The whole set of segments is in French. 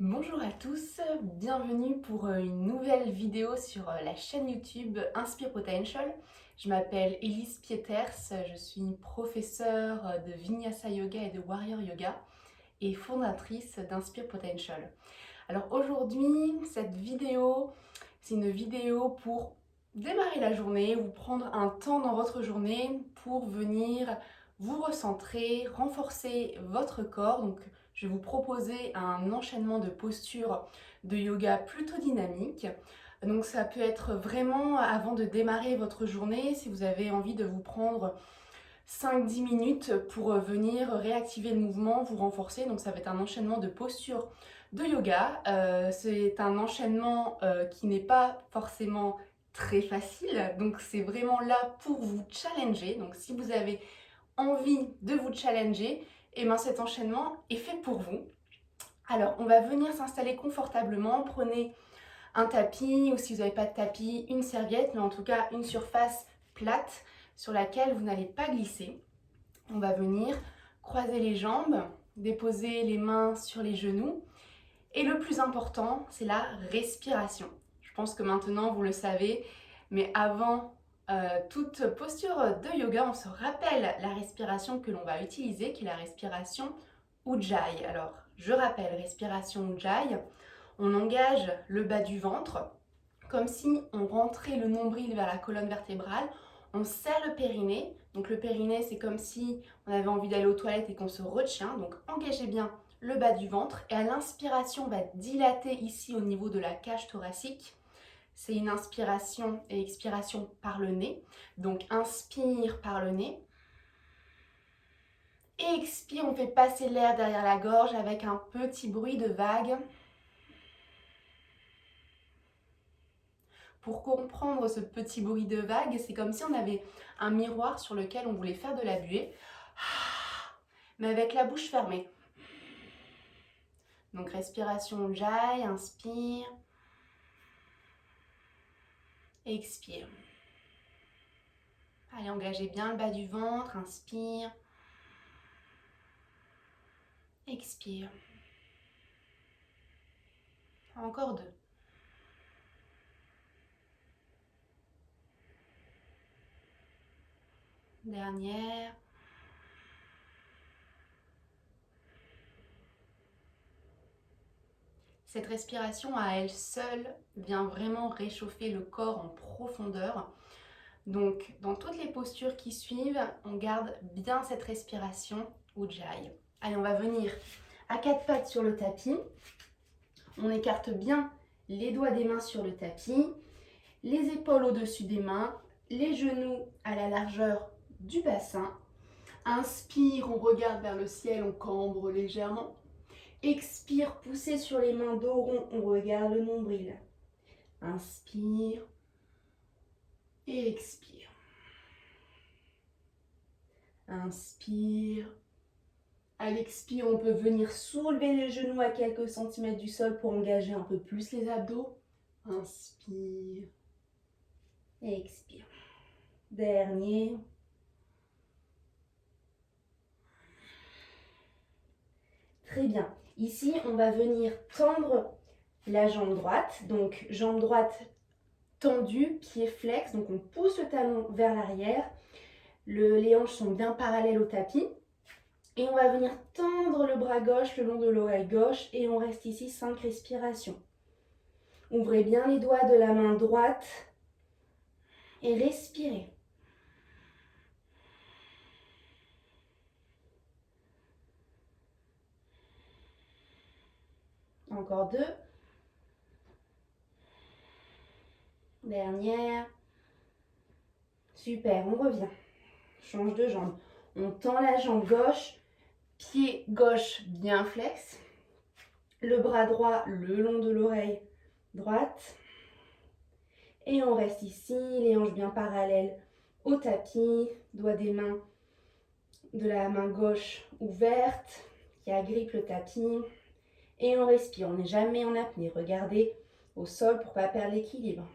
Bonjour à tous, bienvenue pour une nouvelle vidéo sur la chaîne YouTube Inspire Potential. Je m'appelle Elise Pieters, je suis professeure de Vinyasa Yoga et de Warrior Yoga et fondatrice d'Inspire Potential. Alors aujourd'hui, cette vidéo, c'est une vidéo pour démarrer la journée, vous prendre un temps dans votre journée pour venir vous recentrer, renforcer votre corps. Donc, je vais vous proposer un enchaînement de postures de yoga plutôt dynamique. Donc ça peut être vraiment avant de démarrer votre journée, si vous avez envie de vous prendre 5-10 minutes pour venir réactiver le mouvement, vous renforcer. Donc ça va être un enchaînement de postures de yoga. C'est un enchaînement qui n'est pas forcément très facile. Donc c'est vraiment là pour vous challenger. Donc si vous avez envie de vous challenger, et bien cet enchaînement est fait pour vous. Alors on va venir s'installer confortablement. Prenez un tapis ou si vous n'avez pas de tapis, une serviette, mais en tout cas une surface plate sur laquelle vous n'allez pas glisser. On va venir croiser les jambes, déposer les mains sur les genoux. Et le plus important, c'est la respiration. Je pense que maintenant, vous le savez, mais avant toute posture de yoga, on se rappelle la respiration que l'on va utiliser, qui est la respiration Ujjayi. Alors, je rappelle, respiration Ujjayi, on engage le bas du ventre, comme si on rentrait le nombril vers la colonne vertébrale, on serre le périnée. Donc le périnée, c'est comme si on avait envie d'aller aux toilettes et qu'on se retient. Donc engagez bien le bas du ventre. Et à l'inspiration, on va dilater ici au niveau de la cage thoracique. C'est une inspiration et expiration par le nez. Donc inspire par le nez. Et expire, on fait passer l'air derrière la gorge avec un petit bruit de vague. Pour comprendre ce petit bruit de vague, c'est comme si on avait un miroir sur lequel on voulait faire de la buée, mais avec la bouche fermée. Donc respiration Ujjayi, inspire, expire. Allez, engagez bien le bas du ventre, inspire, expire. Encore deux. Dernière. Cette respiration à elle seule vient vraiment réchauffer le corps en profondeur. Donc, dans toutes les postures qui suivent, on garde bien cette respiration Ujjayi. Allez, on va venir à quatre pattes sur le tapis. On écarte bien les doigts des mains sur le tapis, les épaules au-dessus des mains, les genoux à la largeur du bassin. Inspire, on regarde vers le ciel, on cambre légèrement. Expire, poussez sur les mains dos rond, on regarde le nombril. Inspire et expire. Inspire. À l'expire, on peut venir soulever les genoux à quelques centimètres du sol pour engager un peu plus les abdos. Inspire et expire. Dernier. Très bien. Ici, on va venir tendre la jambe droite. Donc, jambe droite tendue, pied flex. Donc, on pousse le talon vers l'arrière. Les hanches sont bien parallèles au tapis. Et on va venir tendre le bras gauche le long de l'oreille gauche. Et on reste ici 5 respirations. Ouvrez bien les doigts de la main droite. Et respirez. Encore deux. Dernière. Super, on revient. Change de jambe. On tend la jambe gauche, pied gauche bien flex. Le bras droit le long de l'oreille droite. Et on reste ici, les hanches bien parallèles au tapis. Doigts des mains de la main gauche ouverte qui agrippe le tapis. Et on respire, on n'est jamais en apnée. Regardez au sol pour ne pas perdre l'équilibre.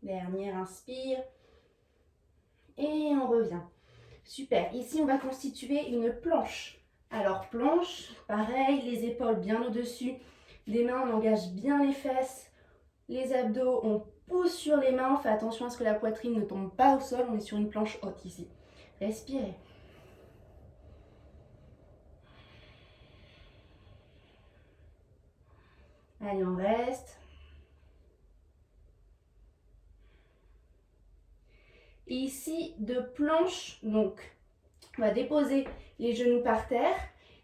Dernière inspire. Et on revient. Super. Ici, on va constituer une planche Alors planche, pareil, les épaules bien au-dessus des mains, on engage bien les fesses, les abdos, on pousse sur les mains, on fait attention à ce que la poitrine ne tombe pas au sol, on est sur une planche haute ici. Respirez. Allez, on reste. Et ici, de planche, donc on va déposer les genoux par terre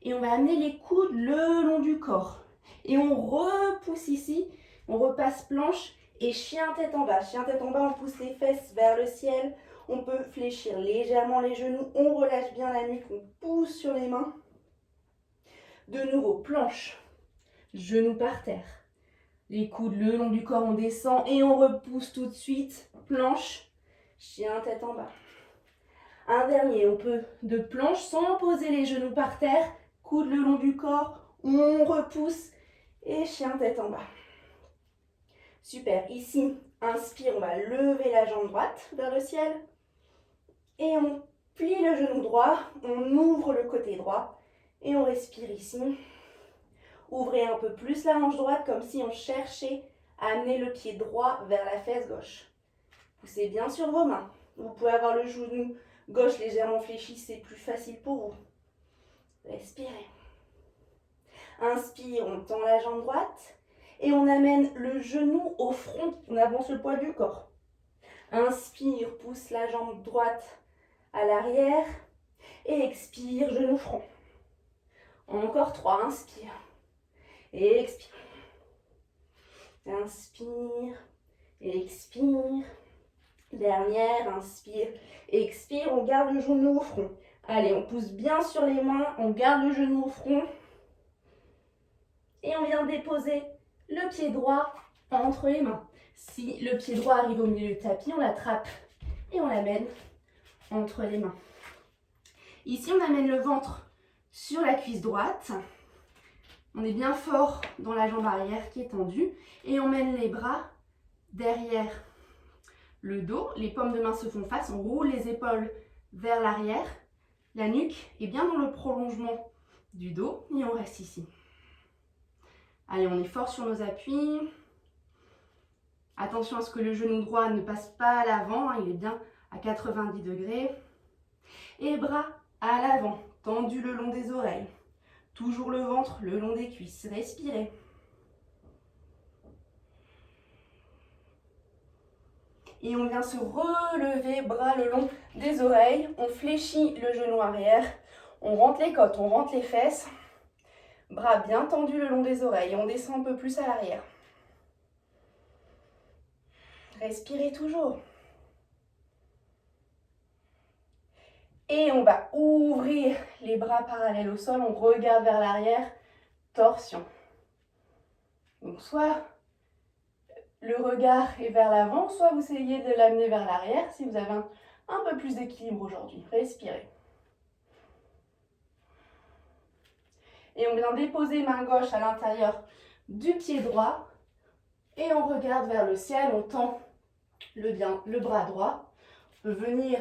et on va amener les coudes le long du corps. Et on repousse ici, on repasse planche et chien tête en bas. Chien tête en bas, on pousse les fesses vers le ciel. On peut fléchir légèrement les genoux, on relâche bien la nuque, on pousse sur les mains. De nouveau, planche, genoux par terre. Les coudes le long du corps, on descend et on repousse tout de suite. Planche, chien tête en bas. Un dernier, on peut de planche sans poser les genoux par terre, coude le long du corps, on repousse et chien tête en bas. Super, ici, inspire, on va lever la jambe droite vers le ciel et on plie le genou droit, on ouvre le côté droit et on respire ici. Ouvrez un peu plus la hanche droite comme si on cherchait à amener le pied droit vers la fesse gauche. Poussez bien sur vos mains. Vous pouvez avoir le genou gauche légèrement fléchi, c'est plus facile pour vous. Respirez. Inspire, on tend la jambe droite et on amène le genou au front. On avance le poids du corps. Inspire, pousse la jambe droite à l'arrière et expire, genou front. Encore 3, inspire et expire. Inspire et expire. Dernière, inspire, expire, on garde le genou au front. Allez, on pousse bien sur les mains, on garde le genou au front. Et on vient déposer le pied droit entre les mains. Si le pied droit arrive au milieu du tapis, on l'attrape et on l'amène entre les mains. Ici, on amène le ventre sur la cuisse droite. On est bien fort dans la jambe arrière qui est tendue. Et on mène les bras derrière le dos. Les paumes de main se font face. On roule les épaules vers l'arrière. La nuque est bien dans le prolongement du dos. Et on reste ici. Allez, on est fort sur nos appuis. Attention à ce que le genou droit ne passe pas à l'avant. Il est bien à 90 degrés. Et bras à l'avant, tendus le long des oreilles. Toujours le ventre le long des cuisses. Respirez. Et on vient se relever, bras le long des oreilles. On fléchit le genou arrière. On rentre les côtes, on rentre les fesses. Bras bien tendus le long des oreilles. Et on descend un peu plus à l'arrière. Respirez toujours. Et on va ouvrir les bras parallèles au sol. On regarde vers l'arrière. Torsion. Donc soit le regard est vers l'avant, soit vous essayez de l'amener vers l'arrière si vous avez un peu plus d'équilibre aujourd'hui. Respirez. Et on vient déposer main gauche à l'intérieur du pied droit. Et on regarde vers le ciel, on tend le bras droit. On peut venir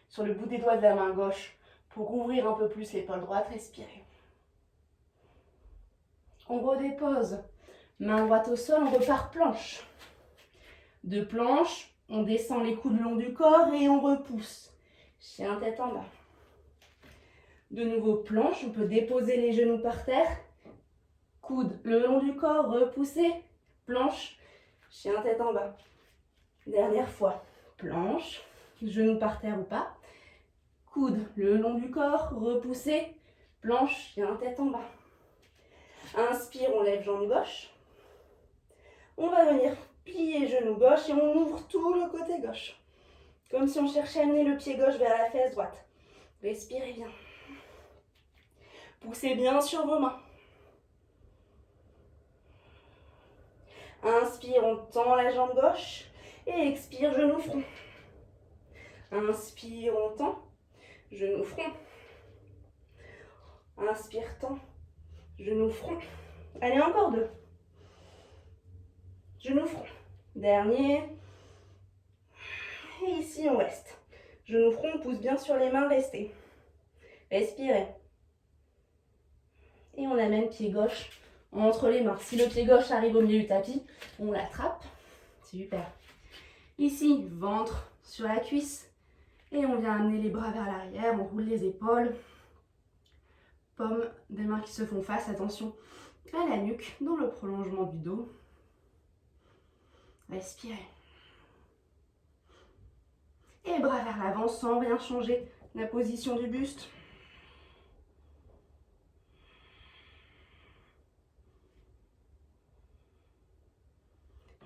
sur le bout des doigts de la main gauche pour ouvrir un peu plus l'épaule droite. Respirez. On redépose main droite au sol, on repart planche. De planche, on descend les coudes le long du corps et on repousse. Chien tête en bas. De nouveau planche, on peut déposer les genoux par terre. Coude le long du corps, repousser. Planche, chien tête en bas. Dernière fois, planche, genoux par terre ou pas. Coude le long du corps, repousser. Planche, chien tête en bas. Inspire, on lève jambe gauche. On va venir plier genou gauche et on ouvre tout le côté gauche. Comme si on cherchait à amener le pied gauche vers la fesse droite. Respirez bien. Poussez bien sur vos mains. Inspire, on tend la jambe gauche. Et expire, genou front. Inspire, on tend. Genou front. Inspire, tend. Genou front. Allez, encore 2. Genou front. Dernier. Et ici, on reste. Genou front, on pousse bien sur les mains, restez. Respirez. Et on amène pied gauche entre les mains. Si le pied gauche arrive au milieu du tapis, on l'attrape. Super. Ici, ventre sur la cuisse. Et on vient amener les bras vers l'arrière, on roule les épaules. Paumes des mains qui se font face, attention à la nuque, dans le prolongement du dos. Respirez. Et bras vers l'avant sans rien changer la position du buste.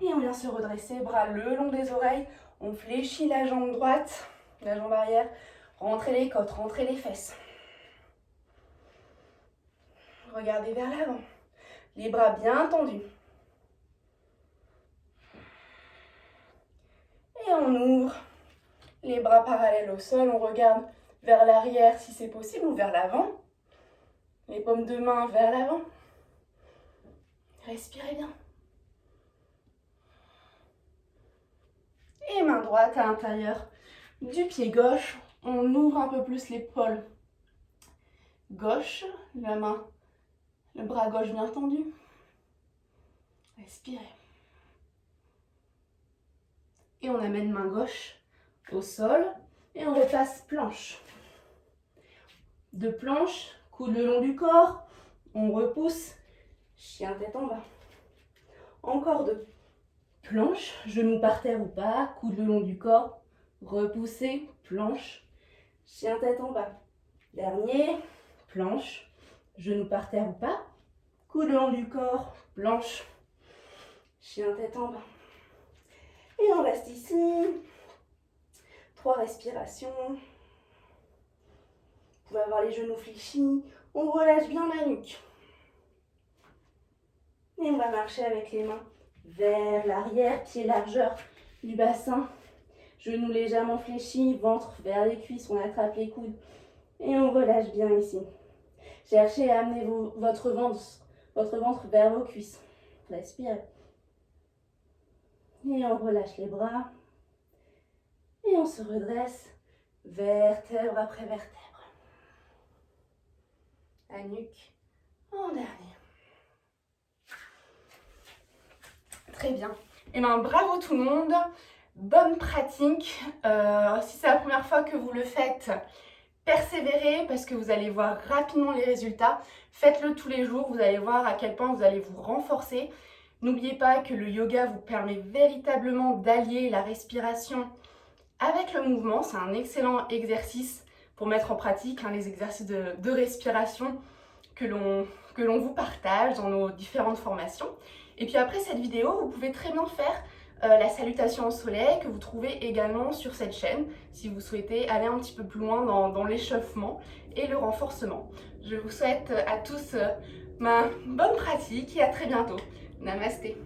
Et on vient se redresser, bras le long des oreilles. On fléchit la jambe droite, la jambe arrière. Rentrez les côtes, rentrez les fesses. Regardez vers l'avant. Les bras bien tendus. Et on ouvre les bras parallèles au sol. On regarde vers l'arrière si c'est possible ou vers l'avant. Les paumes de main vers l'avant. Respirez bien. Et main droite à l'intérieur du pied gauche. On ouvre un peu plus l'épaule gauche. La main, le bras gauche bien tendu. Respirez. Et on amène main gauche au sol. Et on repasse planche. De planche, coude le long du corps. On repousse. Chien tête en bas. Encore deux. Planche, genou par terre ou pas, coude le long du corps. Repoussez, planche. Chien tête en bas. Dernier, planche, genou par terre ou pas, coude le long du corps, planche. Chien tête en bas. Et on reste ici. 3 respirations. Vous pouvez avoir les genoux fléchis. On relâche bien la nuque. Et on va marcher avec les mains vers l'arrière, pied largeur du bassin. Genoux légèrement fléchis, ventre vers les cuisses. On attrape les coudes. Et on relâche bien ici. Cherchez à amener votre ventre vers vos cuisses. Respirez. Et on relâche les bras. Et on se redresse, vertèbre après vertèbre. La nuque en dernier. Très bien. Et bien bravo tout le monde. Bonne pratique. Si c'est la première fois que vous le faites, persévérez parce que vous allez voir rapidement les résultats. Faites-le tous les jours, vous allez voir à quel point vous allez vous renforcer. N'oubliez pas que le yoga vous permet véritablement d'allier la respiration avec le mouvement. C'est un excellent exercice pour mettre en pratique les exercices de respiration que l'on vous partage dans nos différentes formations. Et puis après cette vidéo, vous pouvez très bien faire la salutation au soleil que vous trouvez également sur cette chaîne si vous souhaitez aller un petit peu plus loin dans l'échauffement et le renforcement. Je vous souhaite à tous ma bonne pratique et à très bientôt. Namasté.